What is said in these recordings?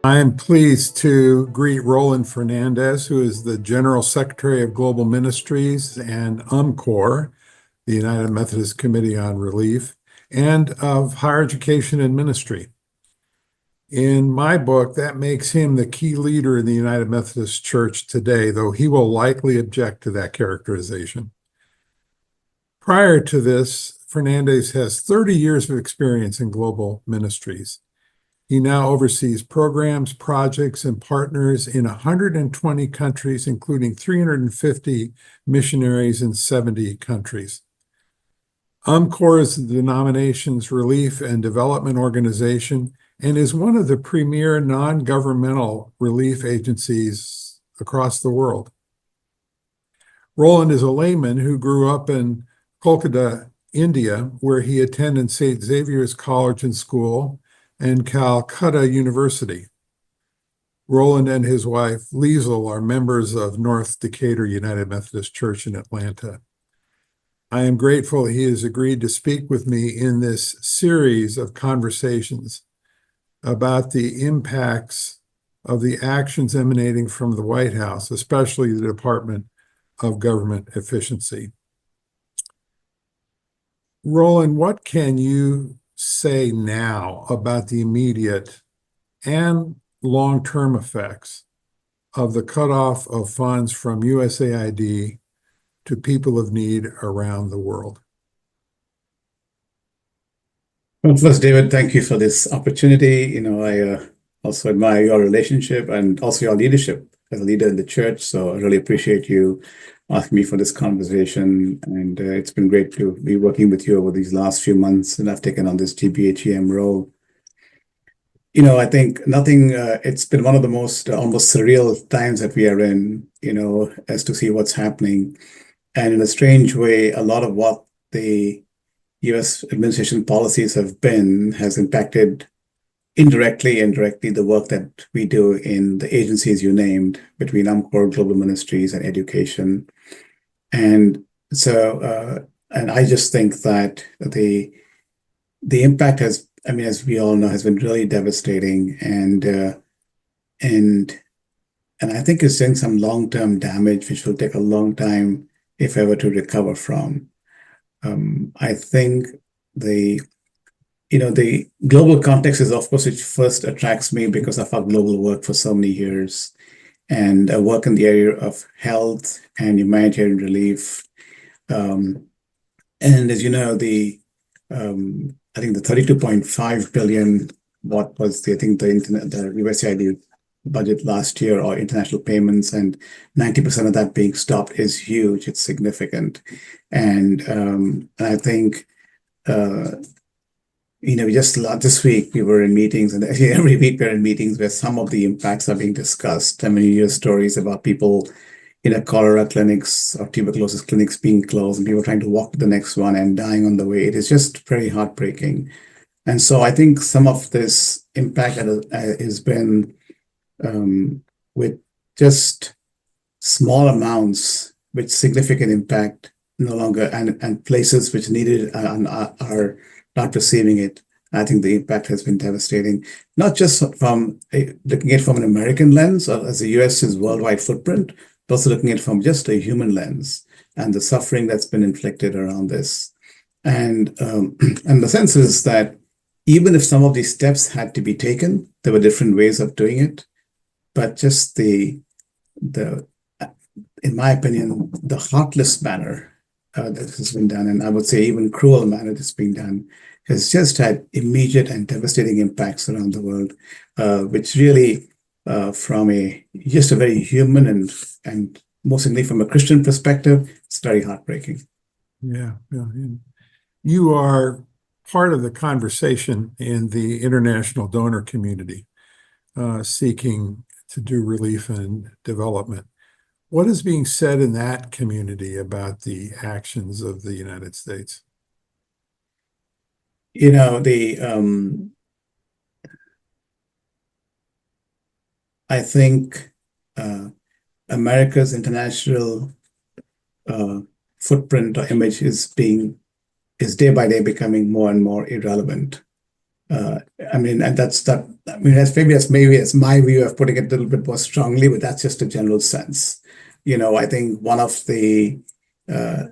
I am pleased to greet Roland Fernandes, who is the General Secretary of Global Ministries and UMCOR, the United Methodist Committee on Relief, and of Higher Education and Ministry. In my book, that makes him the key leader in the United Methodist Church today, though he will likely object to that characterization. Prior to this, Fernandes has 30 years of experience in global ministries. He now oversees programs, projects, and partners in 120 countries, including 350 missionaries in 70 countries. UMCOR is the denomination's relief and development organization and is one of the premier non-governmental relief agencies across the world. Roland is a layman who grew up in Kolkata, India, where he attended St. Xavier's College and School and Calcutta University. Roland and his wife, Liesl, are members of North Decatur United Methodist Church in Atlanta. I am grateful he has agreed to speak with me in this series of conversations about the impacts of the actions emanating from the White House, especially the Department of Government Efficiency. Roland, what can you say now about the immediate and long-term effects of the cutoff of funds from USAID to people of need around the world? Well, first, David, thank you for this opportunity. I also admire your relationship and also your leadership as a leader in the church. So I really appreciate you asking me for this conversation. And it's been great to be working with you over these last few months. And I've taken on this GBHEM role. I think it's been one of the most almost surreal times that we are in, as to see what's happening. And in a strange way, a lot of what the US administration policies have been has impacted indirectly and directly the work that we do in the agencies you named between UMCOR, Global Ministries, and Education. And so, and I just think that the impact has, as we all know, has been really devastating, and I think it's doing some long-term damage, which will take a long time, if ever, to recover from. I think the global context is, of course, which first attracts me because of our global work for so many years, and I work in the area of health and humanitarian relief. And as you know, I think the 32.5 billion, what was the USAID budget last year, or international payments, and 90% of that being stopped is huge. It's significant. And I think, just this week we were in meetings, and every week we're in meetings where some of the impacts are being discussed. You hear stories about people in cholera clinics or tuberculosis clinics being closed, and people trying to walk to the next one and dying on the way. It is just very heartbreaking. And so I think some of this impact has been with just small amounts, with significant impact no longer, and places which needed are not receiving it. I think the impact has been devastating, not just from looking at it from an American lens, or as the US's worldwide footprint, but also looking at it from just a human lens and the suffering that's been inflicted around this. And the sense is that even if some of these steps had to be taken, there were different ways of doing it. But just in my opinion, the heartless manner that has been done, and I would say even cruel manner that's being done, has just had immediate and devastating impacts around the world, which really, from just a very human and mostly from a Christian perspective, it's very heartbreaking. Yeah. You are part of the conversation in the international donor community, seeking to do relief and development. What is being said in that community about the actions of the United States? I think America's international footprint or image is day by day becoming more and more irrelevant. And that's that. I mean, that's my view of putting it a little bit more strongly, but that's just a general sense. I think one of the, a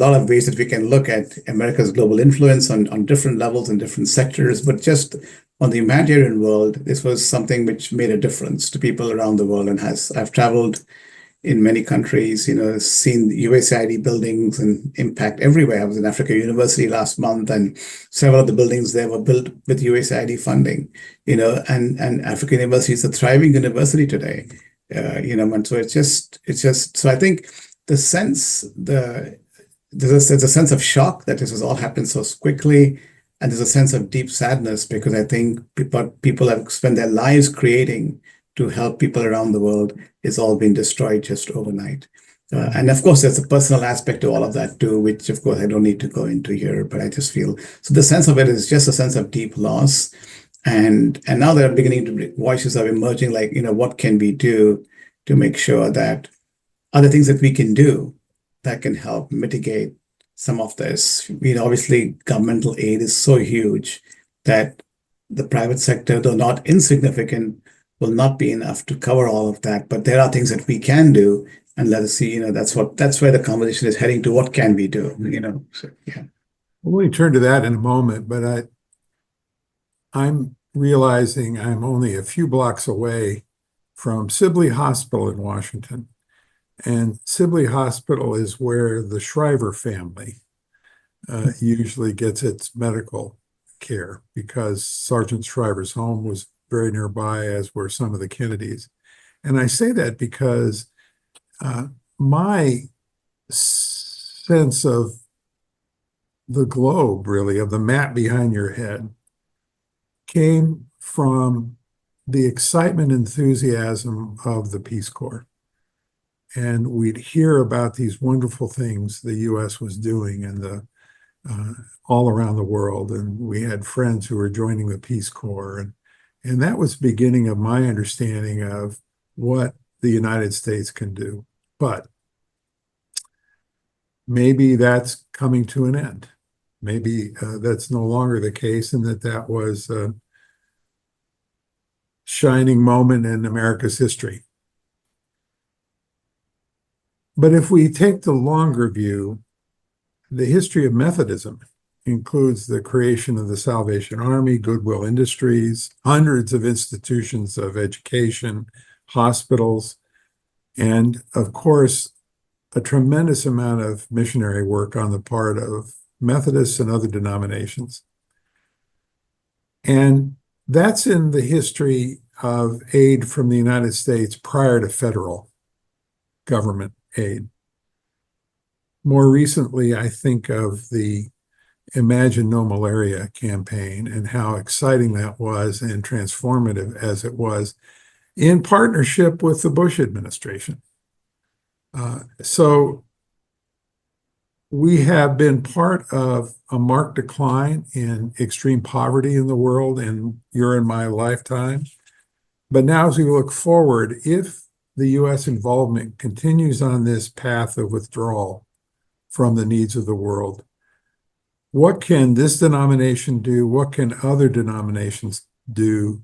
lot of ways that we can look at America's global influence on different levels and different sectors, but just on the humanitarian world, this was something which made a difference to people around the world. And I've traveled in many countries, seen USAID buildings and impact everywhere. I was in Africa University last month, and several of the buildings there were built with USAID funding, and Africa University is a thriving university today, and so it's just, so I think there's a sense of shock that this has all happened so quickly. And there's a sense of deep sadness because I think people have spent their lives creating to help people around the world is all been destroyed just overnight. And of course, there's a personal aspect to all of that too, which of course I don't need to go into here, but I just feel, so the sense of it is just a sense of deep loss. And now there are voices are emerging, like, what can we do to make sure that other things that we can do that can help mitigate some of this. Obviously governmental aid is so huge that the private sector, though not insignificant, will not be enough to cover all of that. But there are things that we can do, and let us see, that's where the conversation is heading to. What can we do? So, yeah. We'll turn to that in a moment, but I'm realizing I'm only a few blocks away from Sibley Hospital in Washington. And Sibley Hospital is where the Shriver family usually gets its medical care, because Sergeant Shriver's home was very nearby, as were some of the Kennedys. And I say that because my sense of the globe, really, of the map behind your head, came from the excitement, enthusiasm of the Peace Corps. And we'd hear about these wonderful things the U.S. was doing and all around the world. And we had friends who were joining the Peace Corps. And that was the beginning of my understanding of what the United States can do. But maybe that's coming to an end. Maybe that's no longer the case, and that was a shining moment in America's history. But if we take the longer view, the history of Methodism includes the creation of the Salvation Army, Goodwill Industries, hundreds of institutions of education, hospitals, and of course, a tremendous amount of missionary work on the part of Methodists and other denominations. And that's in the history of aid from the United States prior to federal government aid. More recently, I think of the Imagine No Malaria campaign and how exciting that was and transformative as it was in partnership with the Bush administration. So we have been part of a marked decline in extreme poverty in the world in your and my lifetime. But now as we look forward, if the U.S. involvement continues on this path of withdrawal from the needs of the world, what can this denomination do? What can other denominations do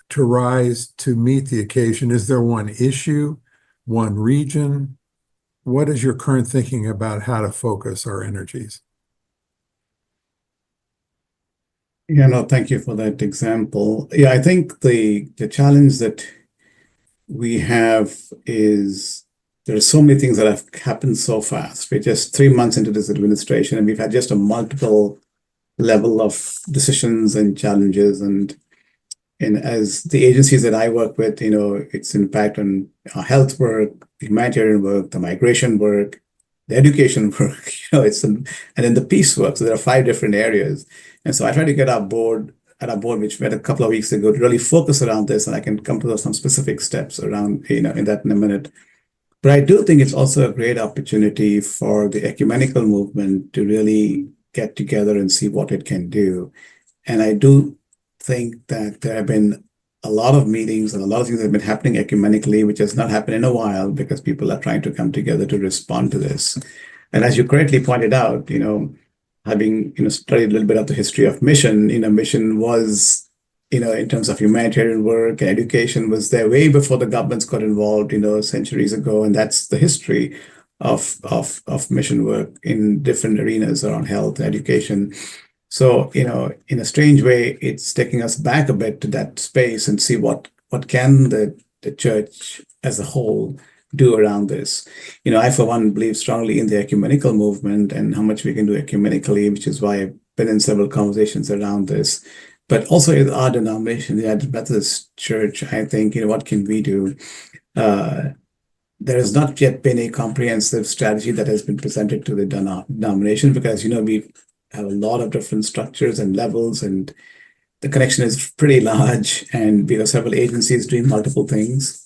to rise to meet the occasion? Is there one issue, one region? What is your current thinking about how to focus our energies? Yeah, no, thank you for that example. Yeah, I think the challenge that we have is there are so many things that have happened so fast. We're just 3 months into this administration, and we've had just a multiple level of decisions and challenges. And as the agencies that I work with, its impact on our health work, the humanitarian work, the migration work, the education work, and then the peace work. So there are 5 different areas. And so I try to get our board, which met a couple of weeks ago, to really focus around this, and I can come to some specific steps around, in a minute. But I do think it's also a great opportunity for the ecumenical movement to really get together and see what it can do. And I do think that there have been a lot of meetings and a lot of things that have been happening ecumenically, which has not happened in a while because people are trying to come together to respond to this. And as you correctly pointed out, having studied a little bit of the history of mission, mission was, in terms of humanitarian work and education, was there way before the governments got involved, centuries ago, and that's the history of mission work in different arenas around health and education. So, in a strange way, it's taking us back a bit to that space and see what can the church as a whole do around this. I, for one, believe strongly in the ecumenical movement and how much we can do ecumenically, which is why I've been in several conversations around this. But also in our denomination, the United Methodist Church, I think, what can we do? There has not yet been a comprehensive strategy that has been presented to the denomination because, we have a lot of different structures and levels, and the connection is pretty large, and we have several agencies doing multiple things.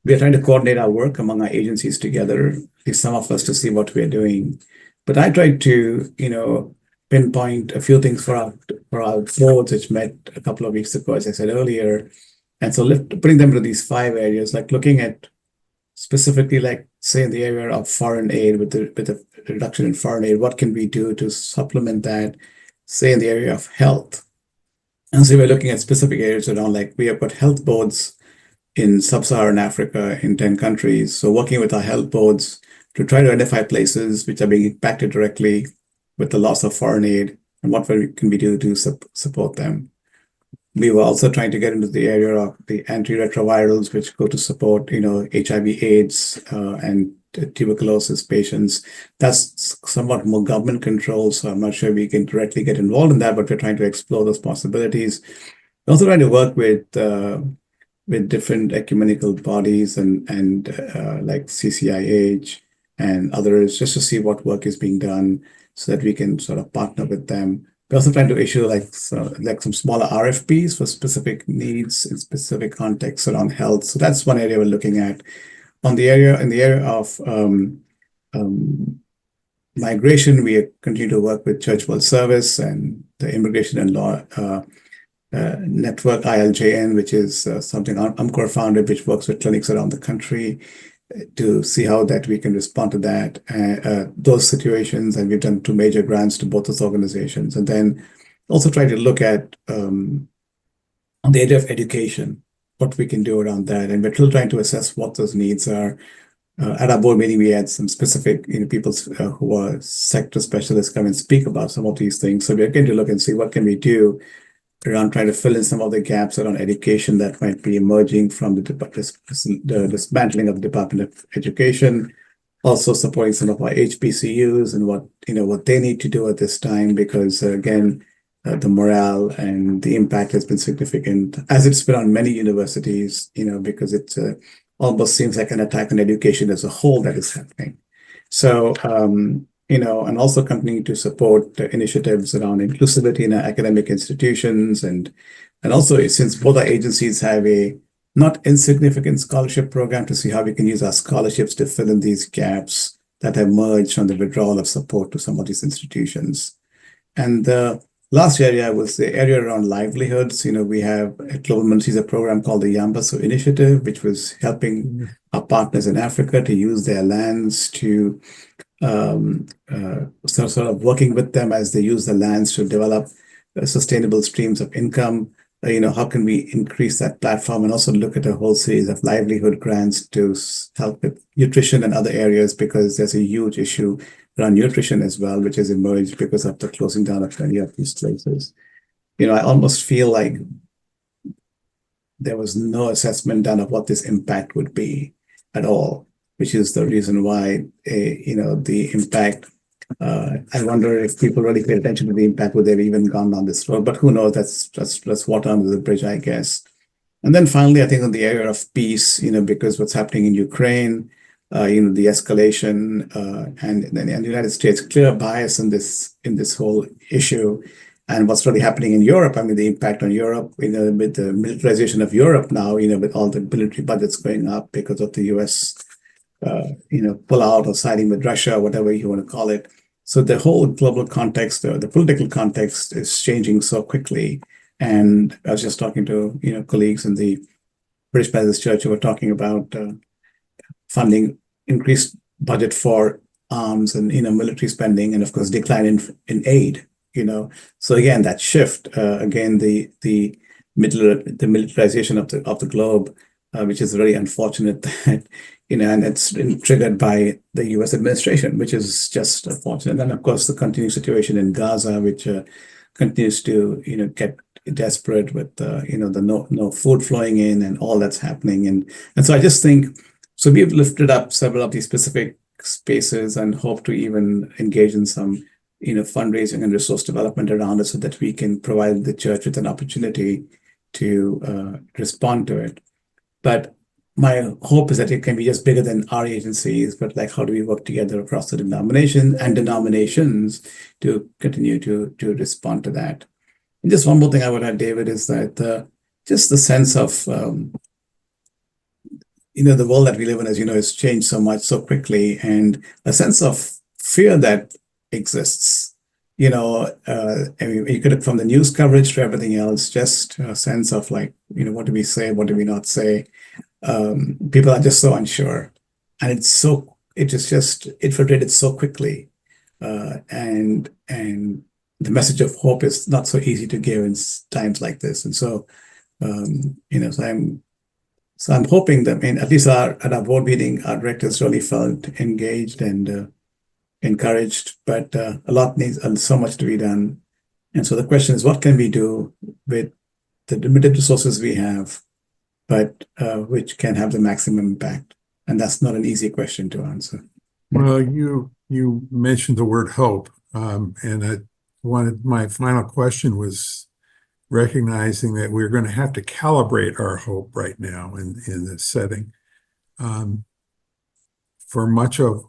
We are trying to coordinate our work among our agencies together, at least some of us, to see what we're doing. But I tried to, pinpoint a few things for our boards, which met a couple of weeks ago, as I said earlier. And so putting them into these 5 areas, like looking at specifically, like, say, in the area of foreign aid, with the reduction in foreign aid, what can we do to supplement that, say, in the area of health? And so we're looking at specific areas around, like, we have got health boards in sub-Saharan Africa in 10 countries. So working with our health boards to try to identify places which are being impacted directly with the loss of foreign aid and what can we do to support them. We were also trying to get into the area of the antiretrovirals, which go to support, HIV, AIDS, and tuberculosis patients. That's somewhat more government controlled, so I'm not sure we can directly get involved in that, but we're trying to explore those possibilities. We're also trying to work with different ecumenical bodies and like CCIH and others, just to see what work is being done so that we can sort of partner with them. We're also trying to issue like some smaller RFPs for specific needs in specific contexts around health. So that's one area we're looking at. In the area of migration, we continue to work with Church World Service and the Immigration and Law Network, ILJN, which is something UMCOR founded, which works with clinics around the country to see how that we can respond to that, those situations. And we've done 2 major grants to both those organizations. And then also try to look at, on the area of education, what we can do around that. And we're still trying to assess what those needs are. At our board meeting, we had some specific people who are sector specialists come and speak about some of these things. So we're going to look and see what can we do around trying to fill in some of the gaps around education that might be emerging from the dismantling of the Department of Education, also supporting some of our HBCUs and what they need to do at this time, because again, the morale and the impact has been significant, as it's been on many universities, because it almost seems like an attack on education as a whole that is happening. So, and also continuing to support initiatives around inclusivity in our academic institutions. And also, since both our agencies have a not insignificant scholarship program, to see how we can use our scholarships to fill in these gaps that have emerged from the withdrawal of support to some of these institutions. And the last area was the area around livelihoods. We have at Global Ministries a program called the Yambaso Initiative, which was helping our partners in Africa to use their lands to sort of working with them as they use the lands to develop sustainable streams of income. How can we increase that platform, and also look at a whole series of livelihood grants to help with nutrition and other areas, because there's a huge issue around nutrition as well, which has emerged because of the closing down of many of these places. I almost feel like there was no assessment done of what this impact would be at all, which is the reason why, the impact, I wonder if people really paid attention to the impact, would they have even gone down this road? But who knows, that's water under the bridge, I guess. And then finally, I think on the area of peace, because what's happening in Ukraine, the escalation, and then in the United States, clear bias in this whole issue. And what's really happening in Europe, the impact on Europe, with the militarization of Europe now, with all the military budgets going up because of the US pull out or siding with Russia, whatever you want to call it. So the whole global context, the political context is changing so quickly. And I was just talking to, colleagues in the British Methodist Church who were talking about funding increased budget for arms and military spending, and of course decline in aid. So again, that shift, again, the militarization of the globe, which is very unfortunate that and it's been triggered by the U.S. administration, which is just unfortunate. And of course, the continued situation in Gaza, which continues to get desperate with the no food flowing in and all that's happening, and so I just think so. We've lifted up several of these specific spaces and hope to even engage in some fundraising and resource development around it so that we can provide the church with an opportunity to respond to it. But my hope is that it can be just bigger than our agencies, but like how do we work together across the denomination and denominations to continue to respond to that. And just one more thing I would add, David, is that just the sense of the world that we live in, as you know, has changed so much so quickly, and a sense of fear that exists. I mean, you could, from the news coverage to everything else, just a sense of like, what do we say, what do we not say? People are just so unsure, and it filtrated so quickly, and the message of hope is not so easy to give in times like this, and so so I'm hoping that, at least at our board meeting, our directors really felt engaged and encouraged, but a lot needs so much to be done, and so the question is, what can we do with the limited resources we have, but which can have the maximum impact? And that's not an easy question to answer. Well, you mentioned the word hope, and my final question was recognizing that we're going to have to calibrate our hope right now in this setting. For much of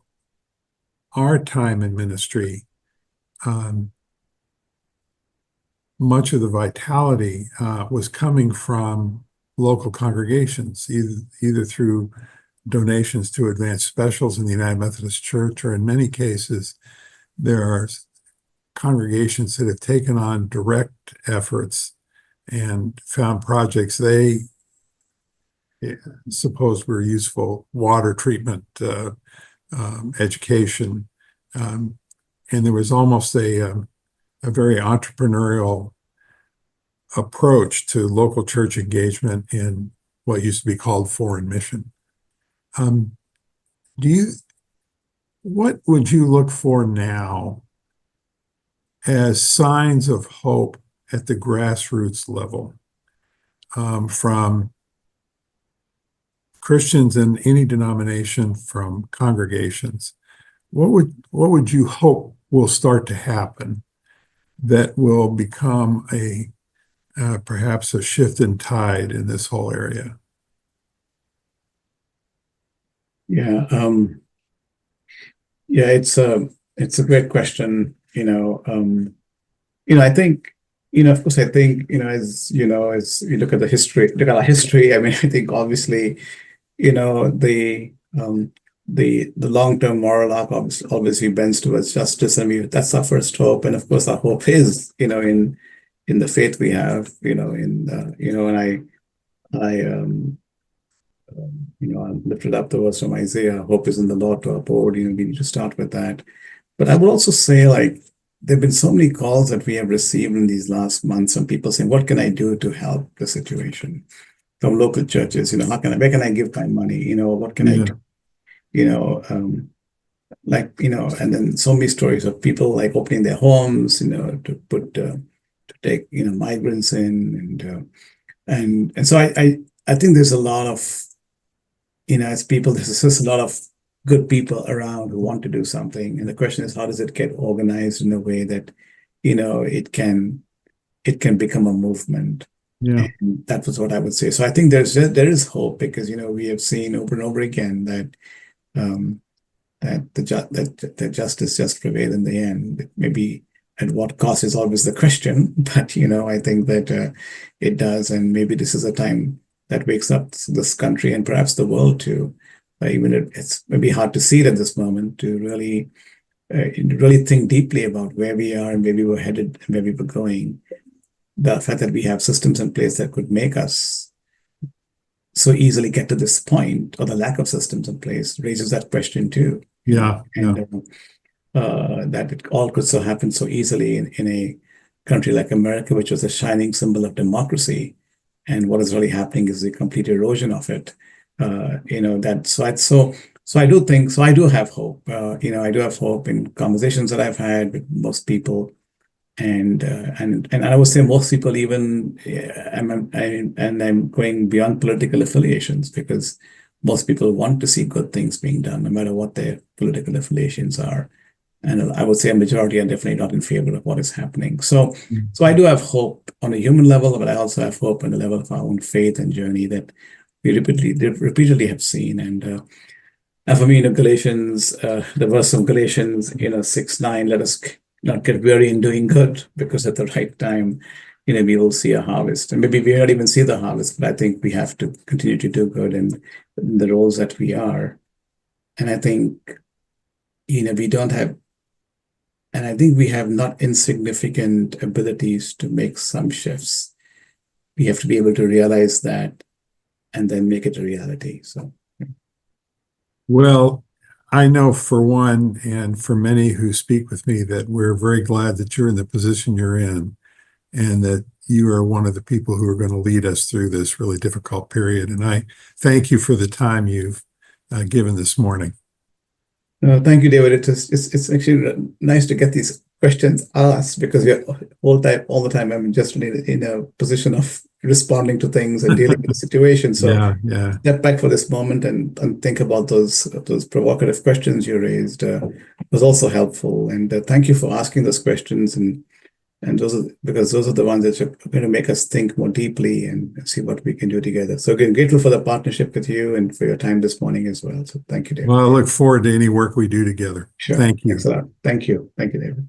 our time in ministry, much of the vitality was coming from local congregations, either through donations to advanced specials in the United Methodist Church, or in many cases, there are congregations that have taken on direct efforts and found projects they suppose were useful: water treatment, education, and there was almost a very entrepreneurial approach to local church engagement in what used to be called foreign mission. What would you look for now as signs of hope at the grassroots level, from Christians in any denomination, from congregations? What would you hope will start to happen that will become perhaps a shift in tide in this whole area? Yeah, it's a great question. I think, of course, I think, as you look at our history, I mean, I think obviously, the long-term moral arc obviously bends towards justice, and that's our first hope. And of course, our hope is, in the faith we have, and I lifted up the words from Isaiah: hope is in the Lord to our board. We need to start with that. But I would also say, like, there have been so many calls that we have received in these last months from people saying, what can I do to help the situation? From local churches, where can I give my money? What can I do? And then so many stories of people like opening their homes, to take, migrants in, and so I think there's a lot of, as people, there's just a lot of good people around who want to do something, and the question is, how does it get organized in a way that, it can become a movement? Yeah. And that was what I would say. So I think there is hope, because we have seen over and over again that that justice just prevail in the end. Maybe at what cost is always the question, but I think that it does, and maybe this is a time that wakes up this country and perhaps the world too. Even it's maybe hard to see it at this moment, to really think deeply about where we are and where we were headed and where we were going. The fact that we have systems in place that could make us so easily get to this point, or the lack of systems in place, raises that question too. Yeah, yeah. and that it all could so happen so easily in a country like America, which was a shining symbol of democracy. And what is really happening is the complete erosion of it. So I do think so. I do have hope. I do have hope in conversations that I've had with most people, and I would say most people even. I'm going beyond political affiliations because most people want to see good things being done, no matter what their political affiliations are. And I would say a majority are definitely not in favor of what is happening. So I do have hope on a human level, but I also have hope on the level of our own faith and journey that we repeatedly have seen. And for me, Galatians, the verse of Galatians, 6:9, let us not get weary in doing good, because at the right time, we will see a harvest. And maybe we not even see the harvest, but I think we have to continue to do good in the roles that we are. And I think, we don't have, and I think we have not insignificant abilities to make some shifts. We have to be able to realize that and then make it a reality. So, Well, I know for one, and for many who speak with me, that we're very glad that you're in the position you're in, and that you are one of the people who are going to lead us through this really difficult period. And I thank you for the time you've given this morning. thank you, David. It's actually nice to get these questions asked, because we're all the time. I'm just in a position of responding to things and dealing with the situation. So Yeah. step back for this moment and think about those provocative questions you raised. Was also helpful, and thank you for asking those questions. And because those are the ones that are going to make us think more deeply and see what we can do together. So again, grateful for the partnership with you and for your time this morning as well. So thank you, David. Well, I look forward to any work we do together. Sure. Thank you. Thanks a lot. Thank you. Thank you, David.